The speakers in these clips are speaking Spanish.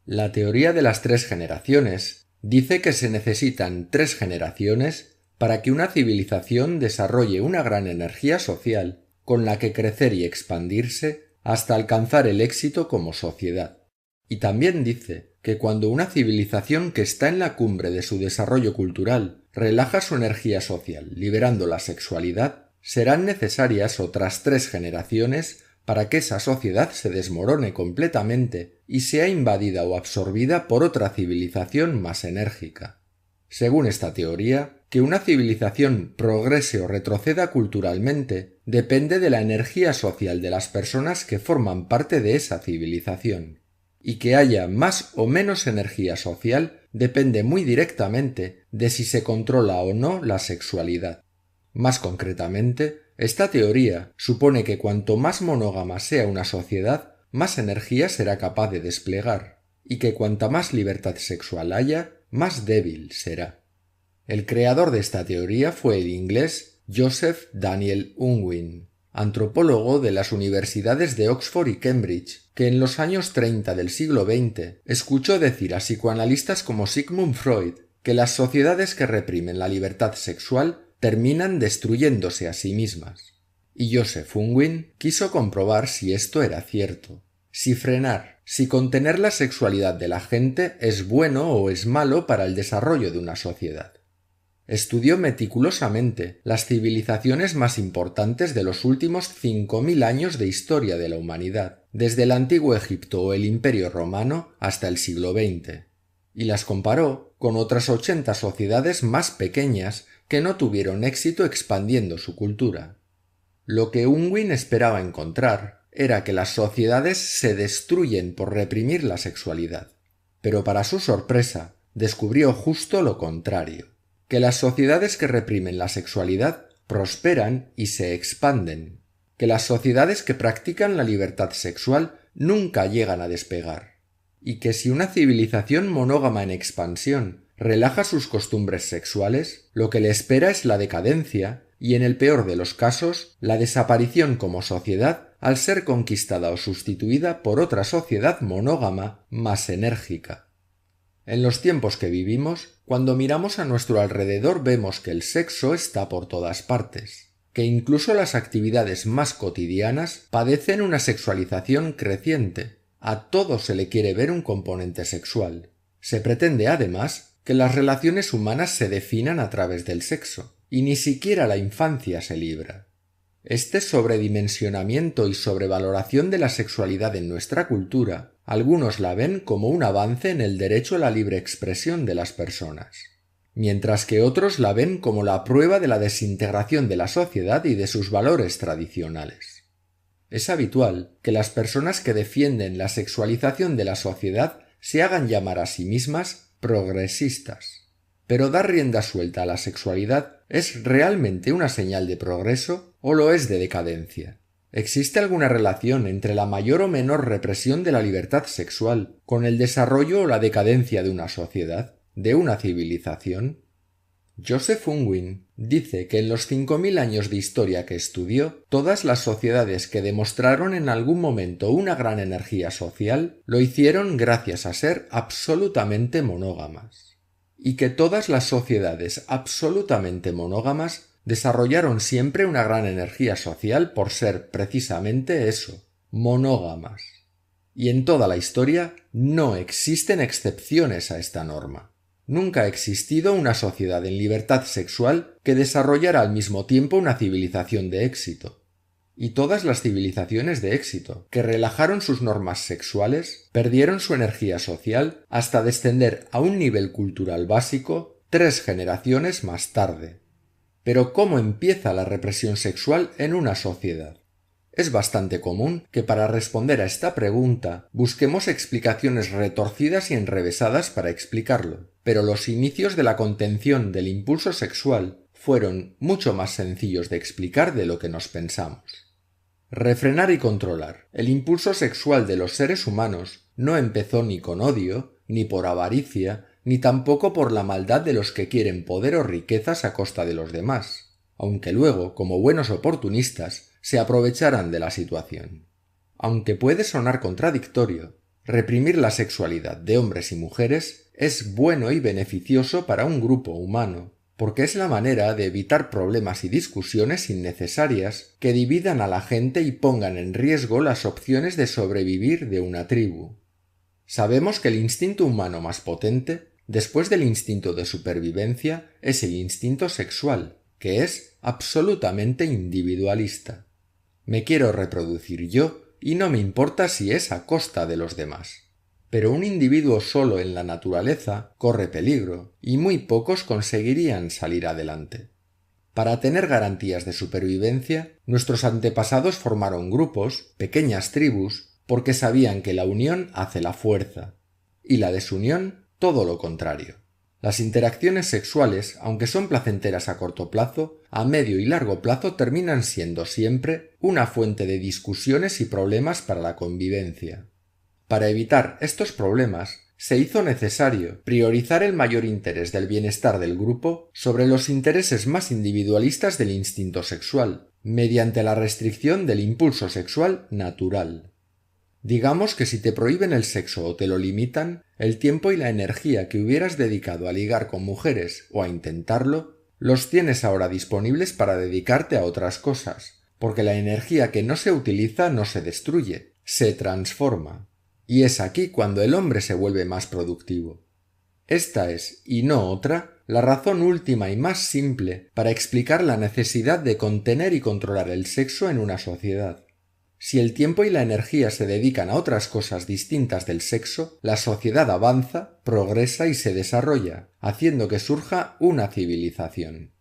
La teoría de las 3 generaciones dice que se necesitan 3 generaciones para que una civilización desarrolle una gran energía social con la que crecer y expandirse hasta alcanzar el éxito como sociedad. Y también dice que cuando una civilización que está en la cumbre de su desarrollo cultural relaja su energía social liberando la sexualidad, serán necesarias otras 3 generaciones para que esa sociedad se desmorone completamente y sea invadida o absorbida por otra civilización más enérgica. Según esta teoría, que una civilización progrese o retroceda culturalmente depende de la energía social de las personas que forman parte de esa civilización, y que haya más o menos energía social depende muy directamente de si se controla o no la sexualidad. Más concretamente, esta teoría supone que cuanto más monógama sea una sociedad, más energía será capaz de desplegar, y que cuanta más libertad sexual haya, más débil será. El creador de esta teoría fue el inglés Joseph Daniel Unwin, antropólogo de las universidades de Oxford y Cambridge, que en los años 30 del siglo XX escuchó decir a psicoanalistas como Sigmund Freud que las sociedades que reprimen la libertad sexual terminan destruyéndose a sí mismas. Y Joseph Unwin quiso comprobar si esto era cierto, si frenar, si contener la sexualidad de la gente es bueno o es malo para el desarrollo de una sociedad. Estudió meticulosamente las civilizaciones más importantes de los últimos 5000 años de historia de la humanidad, desde el antiguo Egipto o el Imperio Romano hasta el siglo XX, y las comparó con otras 80 sociedades más pequeñas que no tuvieron éxito expandiendo su cultura. Lo que Unwin esperaba encontrar era que las sociedades se destruyen por reprimir la sexualidad, pero para su sorpresa descubrió justo lo contrario, que las sociedades que reprimen la sexualidad prosperan y se expanden, que las sociedades que practican la libertad sexual nunca llegan a despegar, y que si una civilización monógama en expansión relaja sus costumbres sexuales, lo que le espera es la decadencia y, en el peor de los casos, la desaparición como sociedad al ser conquistada o sustituida por otra sociedad monógama más enérgica. En los tiempos que vivimos, cuando miramos a nuestro alrededor vemos que el sexo está por todas partes, que incluso las actividades más cotidianas padecen una sexualización creciente. A todo se le quiere ver un componente sexual. Se pretende, además, que las relaciones humanas se definan a través del sexo, y ni siquiera la infancia se libra. Este sobredimensionamiento y sobrevaloración de la sexualidad en nuestra cultura, algunos la ven como un avance en el derecho a la libre expresión de las personas, mientras que otros la ven como la prueba de la desintegración de la sociedad y de sus valores tradicionales. Es habitual que las personas que defienden la sexualización de la sociedad se hagan llamar a sí mismas progresistas. Pero dar rienda suelta a la sexualidad ¿es realmente una señal de progreso o lo es de decadencia? ¿Existe alguna relación entre la mayor o menor represión de la libertad sexual con el desarrollo o la decadencia de una sociedad, de una civilización? Joseph Unwin dice que en los 5000 años de historia que estudió, todas las sociedades que demostraron en algún momento una gran energía social lo hicieron gracias a ser absolutamente monógamas, y que todas las sociedades absolutamente monógamas desarrollaron siempre una gran energía social por ser precisamente eso, monógamas. Y en toda la historia no existen excepciones a esta norma. Nunca ha existido una sociedad en libertad sexual que desarrollara al mismo tiempo una civilización de éxito. Y todas las civilizaciones de éxito, que relajaron sus normas sexuales, perdieron su energía social hasta descender a un nivel cultural básico 3 generaciones más tarde. Pero ¿cómo empieza la represión sexual en una sociedad? Es bastante común que para responder a esta pregunta busquemos explicaciones retorcidas y enrevesadas para explicarlo, pero los inicios de la contención del impulso sexual fueron mucho más sencillos de explicar de lo que nos pensamos. Refrenar y controlar el impulso sexual de los seres humanos no empezó ni con odio, ni por avaricia, ni tampoco por la maldad de los que quieren poder o riquezas a costa de los demás, aunque luego, como buenos oportunistas, se aprovecharán de la situación. Aunque puede sonar contradictorio, reprimir la sexualidad de hombres y mujeres es bueno y beneficioso para un grupo humano, porque es la manera de evitar problemas y discusiones innecesarias que dividan a la gente y pongan en riesgo las opciones de sobrevivir de una tribu. Sabemos que el instinto humano más potente, después del instinto de supervivencia, es el instinto sexual, que es absolutamente individualista. Me quiero reproducir yo y no me importa si es a costa de los demás. Pero un individuo solo en la naturaleza corre peligro y muy pocos conseguirían salir adelante. Para tener garantías de supervivencia, nuestros antepasados formaron grupos, pequeñas tribus, porque sabían que la unión hace la fuerza, y la desunión todo lo contrario. Las interacciones sexuales, aunque son placenteras a corto plazo, a medio y largo plazo terminan siendo siempre una fuente de discusiones y problemas para la convivencia. Para evitar estos problemas, se hizo necesario priorizar el mayor interés del bienestar del grupo sobre los intereses más individualistas del instinto sexual, mediante la restricción del impulso sexual natural. Digamos que si te prohíben el sexo o te lo limitan, el tiempo y la energía que hubieras dedicado a ligar con mujeres o a intentarlo, los tienes ahora disponibles para dedicarte a otras cosas, porque la energía que no se utiliza no se destruye, se transforma. Y es aquí cuando el hombre se vuelve más productivo. Esta es, y no otra, la razón última y más simple para explicar la necesidad de contener y controlar el sexo en una sociedad. Si el tiempo y la energía se dedican a otras cosas distintas del sexo, la sociedad avanza, progresa y se desarrolla, haciendo que surja una civilización.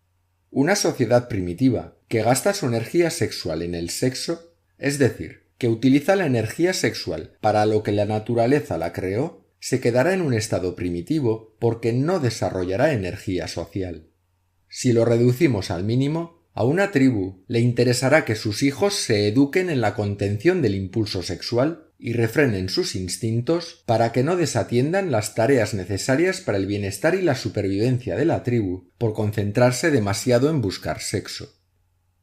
Una sociedad primitiva que gasta su energía sexual en el sexo, es decir, que utiliza la energía sexual para lo que la naturaleza la creó, se quedará en un estado primitivo porque no desarrollará energía social. Si lo reducimos al mínimo, a una tribu le interesará que sus hijos se eduquen en la contención del impulso sexual y refrenen sus instintos para que no desatiendan las tareas necesarias para el bienestar y la supervivencia de la tribu por concentrarse demasiado en buscar sexo.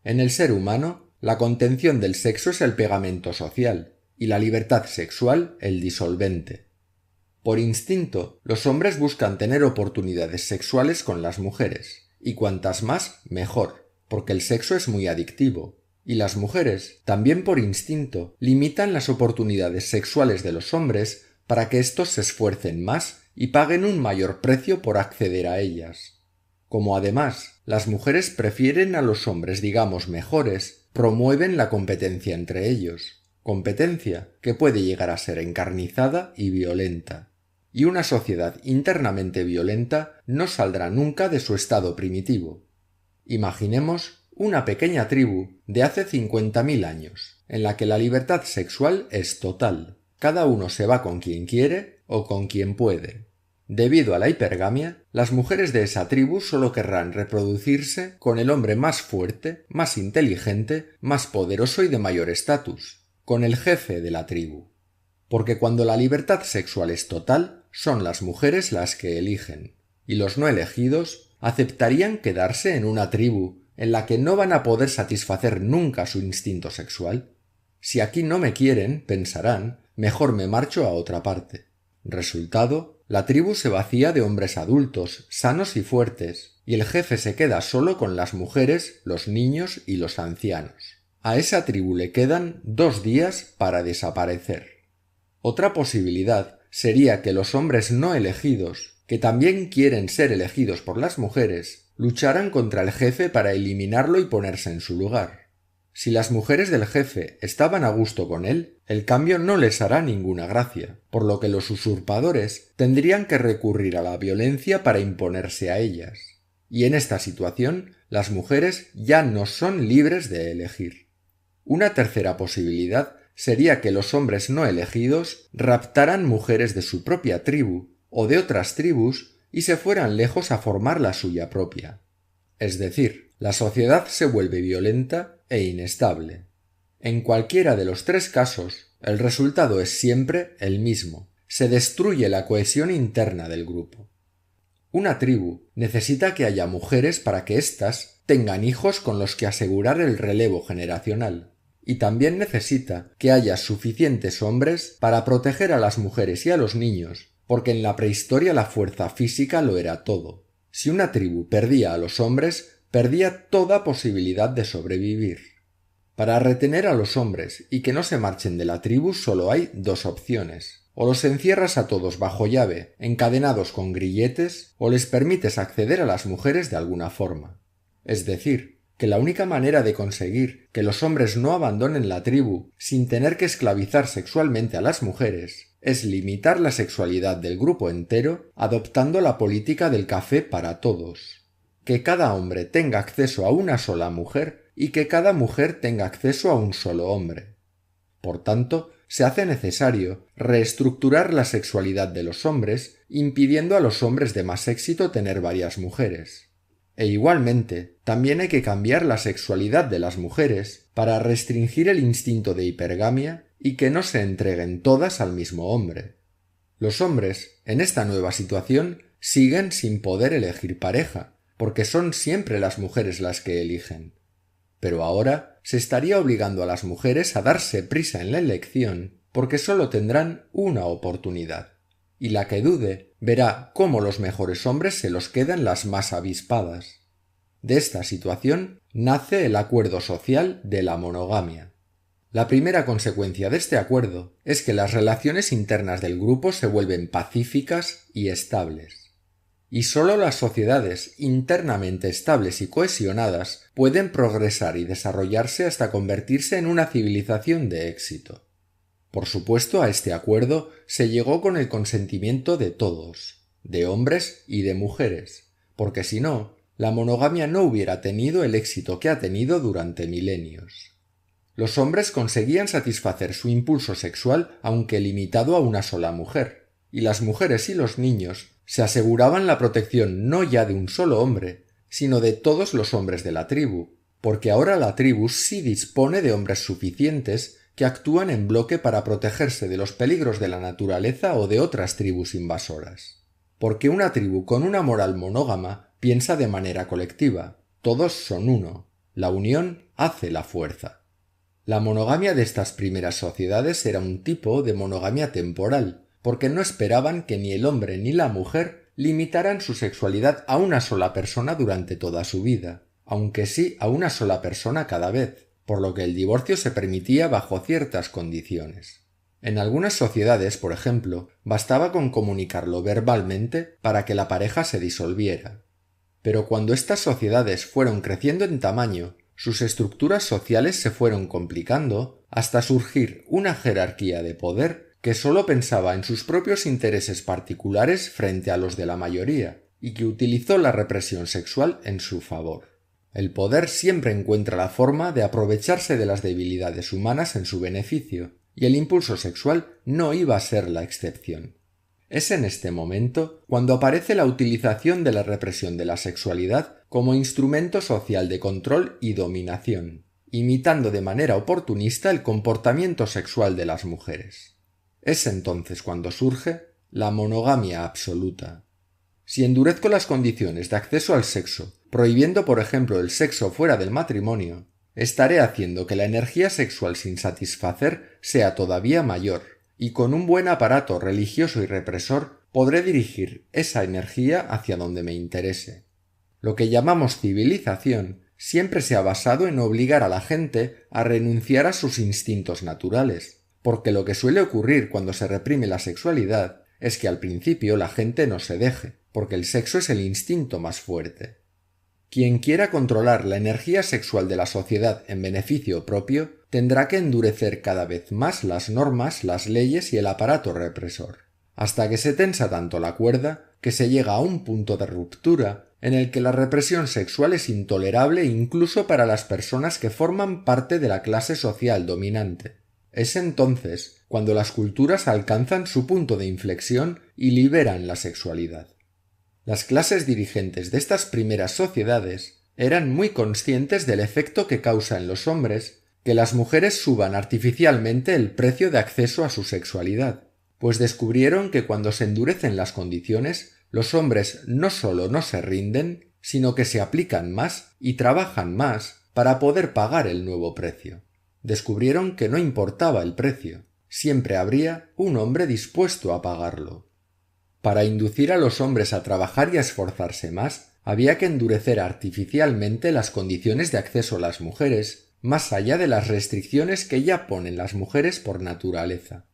En el ser humano, la contención del sexo es el pegamento social y la libertad sexual el disolvente. Por instinto, los hombres buscan tener oportunidades sexuales con las mujeres, y cuantas más, mejor, porque el sexo es muy adictivo, y las mujeres, también por instinto, limitan las oportunidades sexuales de los hombres para que éstos se esfuercen más y paguen un mayor precio por acceder a ellas. Como además, las mujeres prefieren a los hombres, digamos, mejores, promueven la competencia entre ellos, competencia que puede llegar a ser encarnizada y violenta. Y una sociedad internamente violenta no saldrá nunca de su estado primitivo. Imaginemos una pequeña tribu de hace 50.000 años, en la que la libertad sexual es total. Cada uno se va con quien quiere o con quien puede. Debido a la hipergamia, las mujeres de esa tribu solo querrán reproducirse con el hombre más fuerte, más inteligente, más poderoso y de mayor estatus, con el jefe de la tribu. Porque cuando la libertad sexual es total, son las mujeres las que eligen, y los no elegidos aceptarían quedarse en una tribu en la que no van a poder satisfacer nunca su instinto sexual. Si aquí no me quieren, pensarán, mejor me marcho a otra parte. Resultado, la tribu se vacía de hombres adultos, sanos y fuertes, y el jefe se queda solo con las mujeres, los niños y los ancianos. A esa tribu le quedan 2 días para desaparecer. Otra posibilidad sería que los hombres no elegidos, que también quieren ser elegidos por las mujeres, lucharan contra el jefe para eliminarlo y ponerse en su lugar. Si las mujeres del jefe estaban a gusto con él, el cambio no les hará ninguna gracia, por lo que los usurpadores tendrían que recurrir a la violencia para imponerse a ellas. Y en esta situación, las mujeres ya no son libres de elegir. Una tercera posibilidad sería que los hombres no elegidos raptaran mujeres de su propia tribu o de otras tribus y se fueran lejos a formar la suya propia. Es decir, la sociedad se vuelve violenta e inestable. En cualquiera de los 3 casos, el resultado es siempre el mismo. Se destruye la cohesión interna del grupo. Una tribu necesita que haya mujeres para que éstas tengan hijos con los que asegurar el relevo generacional. y también necesita que haya suficientes hombres para proteger a las mujeres y a los niños, porque en la prehistoria la fuerza física lo era todo. Si una tribu perdía a los hombres, perdía toda posibilidad de sobrevivir. Para retener a los hombres y que no se marchen de la tribu solo hay dos opciones. O los encierras a todos bajo llave, encadenados con grilletes, o les permites acceder a las mujeres de alguna forma. Es decir, que la única manera de conseguir que los hombres no abandonen la tribu sin tener que esclavizar sexualmente a las mujeres es limitar la sexualidad del grupo entero adoptando la política del café para todos. Que cada hombre tenga acceso a una sola mujer y que cada mujer tenga acceso a un solo hombre. Por tanto, se hace necesario reestructurar la sexualidad de los hombres, impidiendo a los hombres de más éxito tener varias mujeres. E igualmente, también hay que cambiar la sexualidad de las mujeres para restringir el instinto de hipergamia y que no se entreguen todas al mismo hombre. Los hombres, en esta nueva situación, siguen sin poder elegir pareja, porque son siempre las mujeres las que eligen. Pero ahora se estaría obligando a las mujeres a darse prisa en la elección, porque sólo tendrán una oportunidad. Y la que dude verá cómo los mejores hombres se los quedan las más avispadas. De esta situación nace el acuerdo social de la monogamia. La primera consecuencia de este acuerdo es que las relaciones internas del grupo se vuelven pacíficas y estables. Y sólo las sociedades internamente estables y cohesionadas pueden progresar y desarrollarse hasta convertirse en una civilización de éxito. Por supuesto, a este acuerdo se llegó con el consentimiento de todos, de hombres y de mujeres, porque si no, la monogamia no hubiera tenido el éxito que ha tenido durante milenios. Los hombres conseguían satisfacer su impulso sexual aunque limitado a una sola mujer, y las mujeres y los niños se aseguraban la protección no ya de un solo hombre, sino de todos los hombres de la tribu, porque ahora la tribu sí dispone de hombres suficientes que actúan en bloque para protegerse de los peligros de la naturaleza o de otras tribus invasoras. Porque una tribu con una moral monógama piensa de manera colectiva, todos son uno, la unión hace la fuerza. La monogamia de estas primeras sociedades era un tipo de monogamia temporal, porque no esperaban que ni el hombre ni la mujer limitaran su sexualidad a una sola persona durante toda su vida, aunque sí a una sola persona cada vez, por lo que el divorcio se permitía bajo ciertas condiciones. En algunas sociedades, por ejemplo, bastaba con comunicarlo verbalmente para que la pareja se disolviera. Pero cuando estas sociedades fueron creciendo en tamaño, sus estructuras sociales se fueron complicando hasta surgir una jerarquía de poder que sólo pensaba en sus propios intereses particulares frente a los de la mayoría, y que utilizó la represión sexual en su favor. El poder siempre encuentra la forma de aprovecharse de las debilidades humanas en su beneficio, y el impulso sexual no iba a ser la excepción. Es en este momento cuando aparece la utilización de la represión de la sexualidad como instrumento social de control y dominación, imitando de manera oportunista el comportamiento sexual de las mujeres. Es entonces cuando surge la monogamia absoluta. Si endurezco las condiciones de acceso al sexo, prohibiendo por ejemplo el sexo fuera del matrimonio, estaré haciendo que la energía sexual sin satisfacer sea todavía mayor, y con un buen aparato religioso y represor podré dirigir esa energía hacia donde me interese. Lo que llamamos civilización siempre se ha basado en obligar a la gente a renunciar a sus instintos naturales, porque lo que suele ocurrir cuando se reprime la sexualidad es que al principio la gente no se deje, porque el sexo es el instinto más fuerte. Quien quiera controlar la energía sexual de la sociedad en beneficio propio tendrá que endurecer cada vez más las normas, las leyes y el aparato represor, hasta que se tensa tanto la cuerda que se llega a un punto de ruptura en el que la represión sexual es intolerable incluso para las personas que forman parte de la clase social dominante. Es entonces cuando las culturas alcanzan su punto de inflexión y liberan la sexualidad. Las clases dirigentes de estas primeras sociedades eran muy conscientes del efecto que causa en los hombres que las mujeres suban artificialmente el precio de acceso a su sexualidad, pues descubrieron que cuando se endurecen las condiciones, los hombres no solo no se rinden, sino que se aplican más y trabajan más para poder pagar el nuevo precio. Descubrieron que no importaba el precio, siempre habría un hombre dispuesto a pagarlo. Para inducir a los hombres a trabajar y a esforzarse más, había que endurecer artificialmente las condiciones de acceso a las mujeres, más allá de las restricciones que ya ponen las mujeres por naturaleza.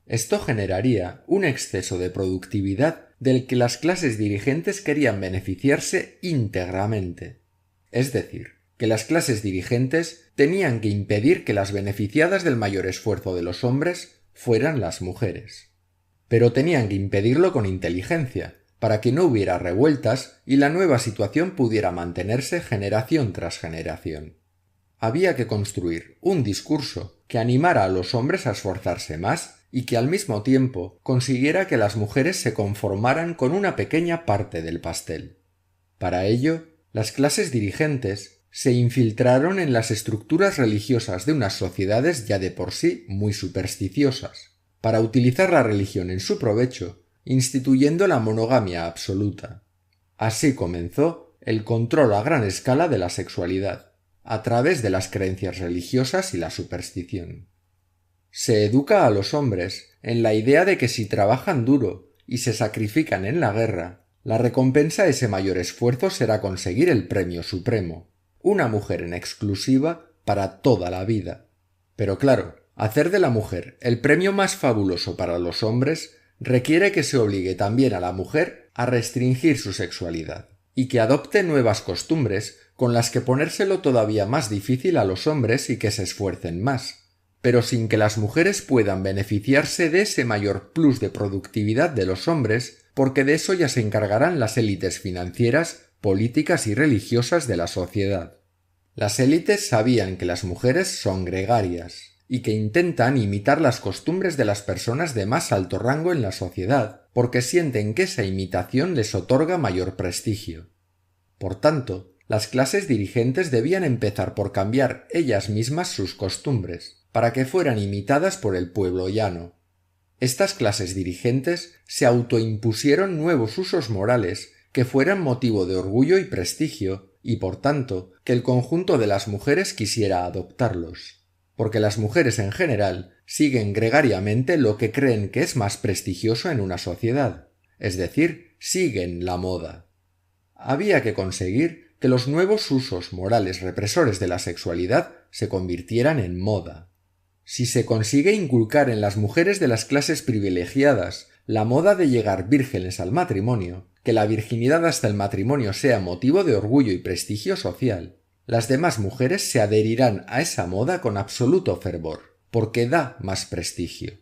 Esto generaría un exceso de productividad del que las clases dirigentes querían beneficiarse íntegramente. Es decir, que las clases dirigentes tenían que impedir que las beneficiadas del mayor esfuerzo de los hombres fueran las mujeres. Pero tenían que impedirlo con inteligencia, para que no hubiera revueltas y la nueva situación pudiera mantenerse generación tras generación. Había que construir un discurso que animara a los hombres a esforzarse más y que al mismo tiempo consiguiera que las mujeres se conformaran con una pequeña parte del pastel. Para ello, las clases dirigentes se infiltraron en las estructuras religiosas de unas sociedades ya de por sí muy supersticiosas, para utilizar la religión en su provecho, instituyendo la monogamia absoluta. Así comenzó el control a gran escala de la sexualidad, a través de las creencias religiosas y la superstición. Se educa a los hombres en la idea de que si trabajan duro y se sacrifican en la guerra, la recompensa a ese mayor esfuerzo será conseguir el premio supremo, una mujer en exclusiva para toda la vida. Pero claro, hacer de la mujer el premio más fabuloso para los hombres requiere que se obligue también a la mujer a restringir su sexualidad y que adopte nuevas costumbres con las que ponérselo todavía más difícil a los hombres y que se esfuercen más, pero sin que las mujeres puedan beneficiarse de ese mayor plus de productividad de los hombres, porque de eso ya se encargarán las élites financieras, políticas y religiosas de la sociedad. Las élites sabían que las mujeres son gregarias y que intentan imitar las costumbres de las personas de más alto rango en la sociedad, porque sienten que esa imitación les otorga mayor prestigio. Por tanto, las clases dirigentes debían empezar por cambiar ellas mismas sus costumbres, para que fueran imitadas por el pueblo llano. Estas clases dirigentes se autoimpusieron nuevos usos morales que fueran motivo de orgullo y prestigio, y por tanto que el conjunto de las mujeres quisiera adoptarlos, porque las mujeres en general siguen gregariamente lo que creen que es más prestigioso en una sociedad, es decir, siguen la moda. Había que conseguir que los nuevos usos morales represores de la sexualidad se convirtieran en moda. Si se consigue inculcar en las mujeres de las clases privilegiadas la moda de llegar vírgenes al matrimonio, que la virginidad hasta el matrimonio sea motivo de orgullo y prestigio social, las demás mujeres se adherirán a esa moda con absoluto fervor, porque da más prestigio.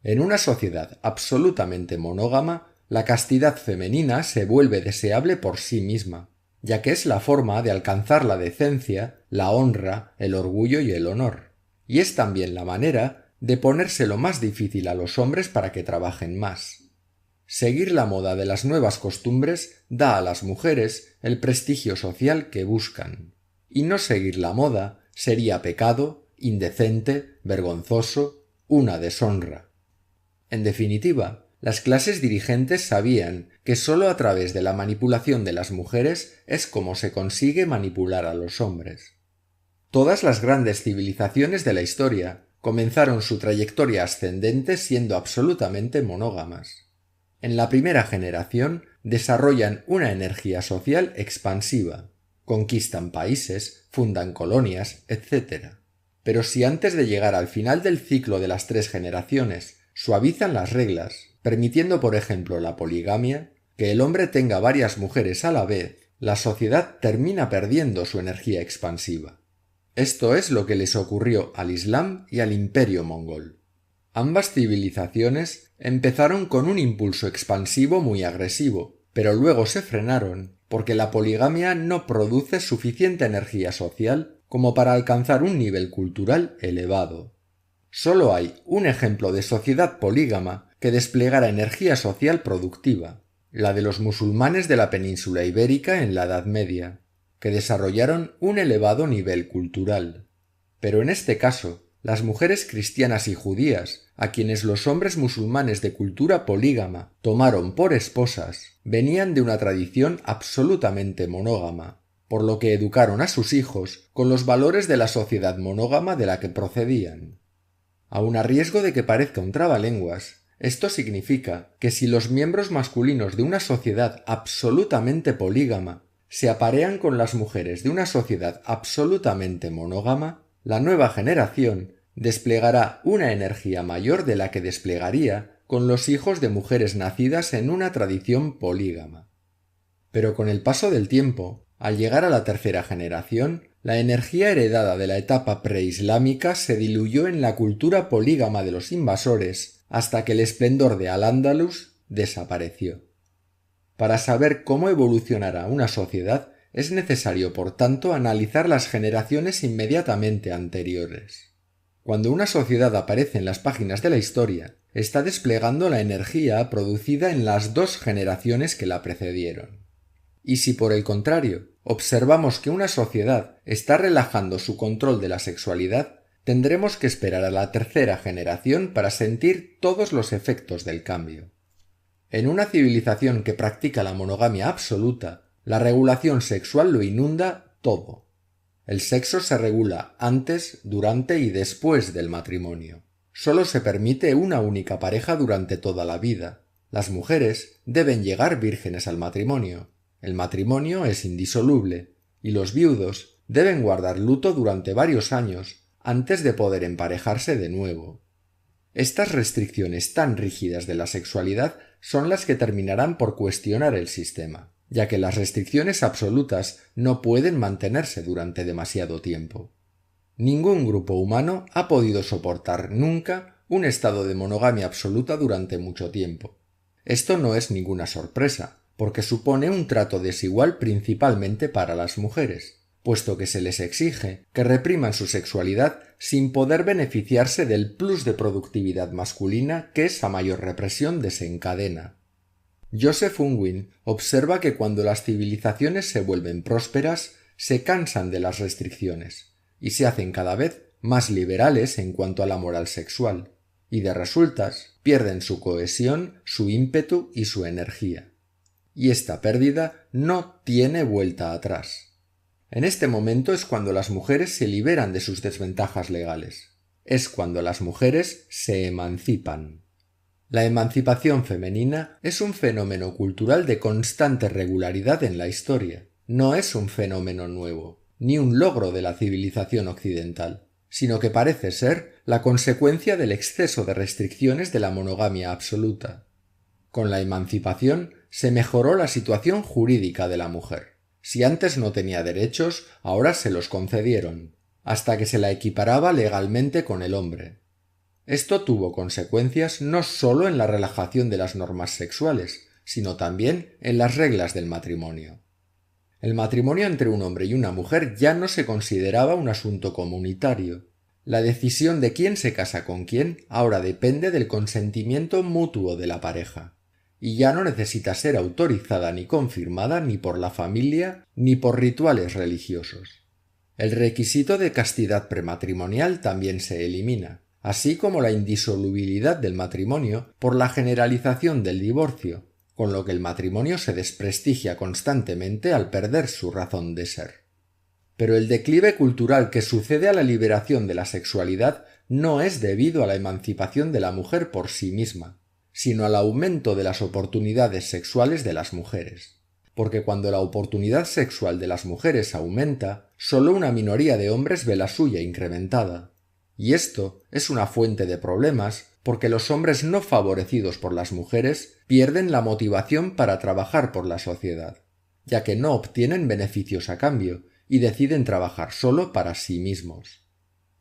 En una sociedad absolutamente monógama, la castidad femenina se vuelve deseable por sí misma, ya que es la forma de alcanzar la decencia, la honra, el orgullo y el honor, y es también la manera de ponérselo más difícil a los hombres para que trabajen más. Seguir la moda de las nuevas costumbres da a las mujeres el prestigio social que buscan, y no seguir la moda sería pecado, indecente, vergonzoso, una deshonra. En definitiva, las clases dirigentes sabían que sólo a través de la manipulación de las mujeres es como se consigue manipular a los hombres. Todas las grandes civilizaciones de la historia comenzaron su trayectoria ascendente siendo absolutamente monógamas. En la primera generación desarrollan una energía social expansiva, conquistan países, fundan colonias, etc. Pero si antes de llegar al final del ciclo de las 3 generaciones suavizan las reglas, permitiendo por ejemplo la poligamia, que el hombre tenga varias mujeres a la vez, la sociedad termina perdiendo su energía expansiva. Esto es lo que les ocurrió al Islam y al Imperio mongol. Ambas civilizaciones empezaron con un impulso expansivo muy agresivo, pero luego se frenaron porque la poligamia no produce suficiente energía social como para alcanzar un nivel cultural elevado. Solo hay un ejemplo de sociedad polígama que desplegara energía social productiva, la de los musulmanes de la península ibérica en la Edad Media, que desarrollaron un elevado nivel cultural. Pero en este caso, las mujeres cristianas y judías, a quienes los hombres musulmanes de cultura polígama tomaron por esposas, venían de una tradición absolutamente monógama, por lo que educaron a sus hijos con los valores de la sociedad monógama de la que procedían. Aun a riesgo de que parezca un trabalenguas, esto significa que si los miembros masculinos de una sociedad absolutamente polígama se aparean con las mujeres de una sociedad absolutamente monógama, la nueva generación desplegará una energía mayor de la que desplegaría con los hijos de mujeres nacidas en una tradición polígama. Pero con el paso del tiempo, al llegar a la tercera generación, la energía heredada de la etapa preislámica se diluyó en la cultura polígama de los invasores hasta que el esplendor de Al-Ándalus desapareció. Para saber cómo evolucionará una sociedad es necesario, por tanto, analizar las generaciones inmediatamente anteriores. Cuando una sociedad aparece en las páginas de la historia, está desplegando la energía producida en las 2 generaciones que la precedieron. Y si por el contrario observamos que una sociedad está relajando su control de la sexualidad, tendremos que esperar a la tercera generación para sentir todos los efectos del cambio. En una civilización que practica la monogamia absoluta, la regulación sexual lo inunda todo. El sexo se regula antes, durante y después del matrimonio. Solo se permite una única pareja durante toda la vida. Las mujeres deben llegar vírgenes al matrimonio. El matrimonio es indisoluble, y los viudos deben guardar luto durante varios años antes de poder emparejarse de nuevo. Estas restricciones tan rígidas de la sexualidad son las que terminarán por cuestionar el sistema, ya que las restricciones absolutas no pueden mantenerse durante demasiado tiempo. Ningún grupo humano ha podido soportar nunca un estado de monogamia absoluta durante mucho tiempo. Esto no es ninguna sorpresa, porque supone un trato desigual principalmente para las mujeres, puesto que se les exige que repriman su sexualidad sin poder beneficiarse del plus de productividad masculina que esa mayor represión desencadena. Joseph Unwin observa que cuando las civilizaciones se vuelven prósperas, se cansan de las restricciones y se hacen cada vez más liberales en cuanto a la moral sexual, y de resultas pierden su cohesión, su ímpetu y su energía. Y esta pérdida no tiene vuelta atrás. En este momento es cuando las mujeres se liberan de sus desventajas legales. Es cuando las mujeres se emancipan. La emancipación femenina es un fenómeno cultural de constante regularidad en la historia. No es un fenómeno nuevo, ni un logro de la civilización occidental, sino que parece ser la consecuencia del exceso de restricciones de la monogamia absoluta. Con la emancipación se mejoró la situación jurídica de la mujer. Si antes no tenía derechos, ahora se los concedieron, hasta que se la equiparaba legalmente con el hombre. Esto tuvo consecuencias no sólo en la relajación de las normas sexuales, sino también en las reglas del matrimonio. El matrimonio entre un hombre y una mujer ya no se consideraba un asunto comunitario. La decisión de quién se casa con quién ahora depende del consentimiento mutuo de la pareja, y ya no necesita ser autorizada ni confirmada ni por la familia ni por rituales religiosos. El requisito de castidad prematrimonial también se elimina, así como la indisolubilidad del matrimonio por la generalización del divorcio, con lo que el matrimonio se desprestigia constantemente al perder su razón de ser. Pero el declive cultural que sucede a la liberación de la sexualidad no es debido a la emancipación de la mujer por sí misma, sino al aumento de las oportunidades sexuales de las mujeres. Porque cuando la oportunidad sexual de las mujeres aumenta, solo una minoría de hombres ve la suya incrementada. Y esto es una fuente de problemas porque los hombres no favorecidos por las mujeres pierden la motivación para trabajar por la sociedad, ya que no obtienen beneficios a cambio y deciden trabajar solo para sí mismos.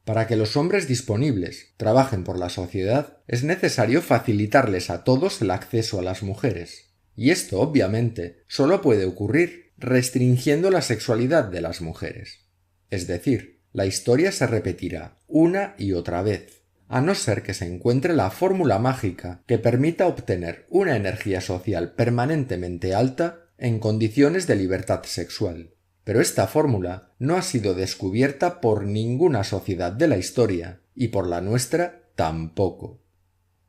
Para que los hombres disponibles trabajen por la sociedad es necesario facilitarles a todos el acceso a las mujeres, y esto obviamente solo puede ocurrir restringiendo la sexualidad de las mujeres. Es decir, la historia se repetirá una y otra vez, a no ser que se encuentre la fórmula mágica que permita obtener una energía social permanentemente alta en condiciones de libertad sexual. Pero esta fórmula no ha sido descubierta por ninguna sociedad de la historia, y por la nuestra tampoco.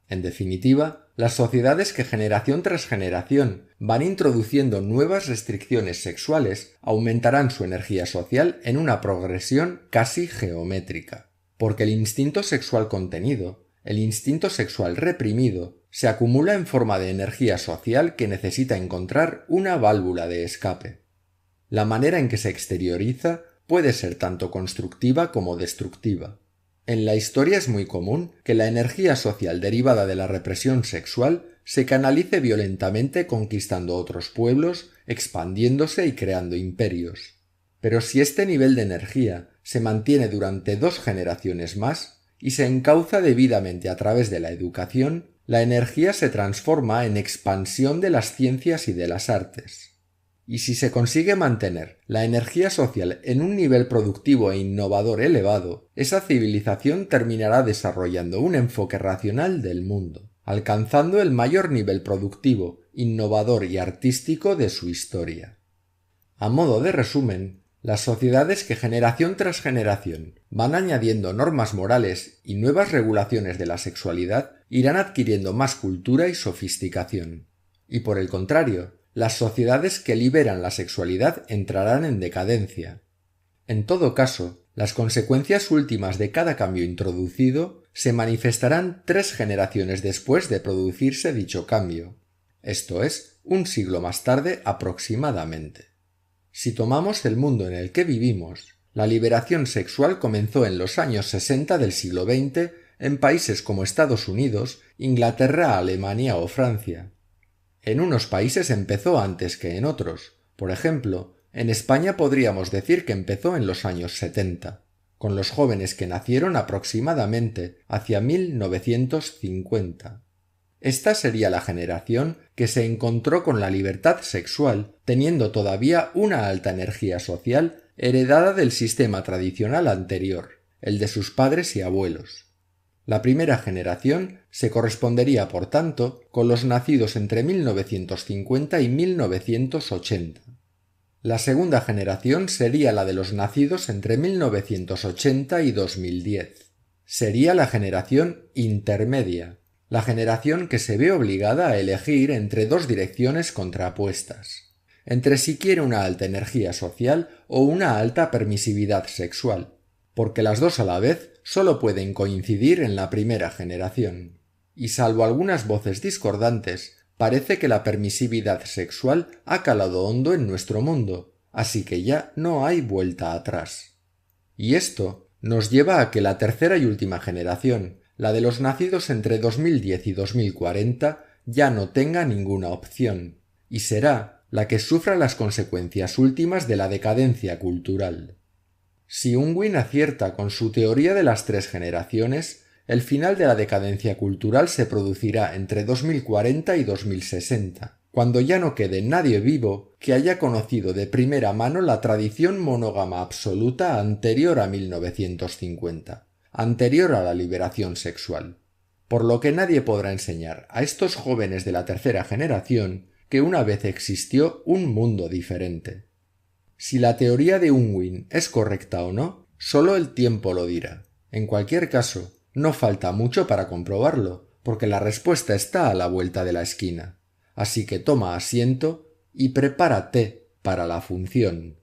En definitiva, las sociedades que generación tras generación van introduciendo nuevas restricciones sexuales aumentarán su energía social en una progresión casi geométrica, porque el instinto sexual contenido, el instinto sexual reprimido, se acumula en forma de energía social que necesita encontrar una válvula de escape. La manera en que se exterioriza puede ser tanto constructiva como destructiva. En la historia es muy común que la energía social derivada de la represión sexual se canalice violentamente conquistando otros pueblos, expandiéndose y creando imperios. Pero si este nivel de energía se mantiene durante 2 generaciones más y se encauza debidamente a través de la educación, la energía se transforma en expansión de las ciencias y de las artes. Y si se consigue mantener la energía social en un nivel productivo e innovador elevado, esa civilización terminará desarrollando un enfoque racional del mundo, alcanzando el mayor nivel productivo, innovador y artístico de su historia. A modo de resumen, las sociedades que generación tras generación van añadiendo normas morales y nuevas regulaciones de la sexualidad irán adquiriendo más cultura y sofisticación. Y por el contrario, las sociedades que liberan la sexualidad entrarán en decadencia. En todo caso, las consecuencias últimas de cada cambio introducido se manifestarán 3 generaciones después de producirse dicho cambio, esto es, un siglo más tarde aproximadamente. Si tomamos el mundo en el que vivimos, la liberación sexual comenzó en los años 60 del siglo XX en países como Estados Unidos, Inglaterra, Alemania o Francia. En unos países empezó antes que en otros. Por ejemplo, en España podríamos decir que empezó en los años 70, con los jóvenes que nacieron aproximadamente hacia 1950. Esta sería la generación que se encontró con la libertad sexual, teniendo todavía una alta energía social heredada del sistema tradicional anterior, el de sus padres y abuelos. La primera generación se correspondería, por tanto, con los nacidos entre 1950 y 1980. La segunda generación sería la de los nacidos entre 1980 y 2010. Sería la generación intermedia, la generación que se ve obligada a elegir entre 2 direcciones contrapuestas, entre si quiere una alta energía social o una alta permisividad sexual, porque las 2 a la vez solo pueden coincidir en la primera generación. Y salvo algunas voces discordantes, parece que la permisividad sexual ha calado hondo en nuestro mundo, así que ya no hay vuelta atrás. Y esto nos lleva a que la tercera y última generación, la de los nacidos entre 2010 y 2040, ya no tenga ninguna opción, y será la que sufra las consecuencias últimas de la decadencia cultural. Si Unwin acierta con su teoría de las 3 generaciones, el final de la decadencia cultural se producirá entre 2040 y 2060, cuando ya no quede nadie vivo que haya conocido de primera mano la tradición monógama absoluta anterior a 1950, anterior a la liberación sexual, por lo que nadie podrá enseñar a estos jóvenes de la tercera generación que una vez existió un mundo diferente. Si la teoría de Unwin es correcta o no, solo el tiempo lo dirá. En cualquier caso, no falta mucho para comprobarlo, porque la respuesta está a la vuelta de la esquina. Así que toma asiento y prepárate para la función.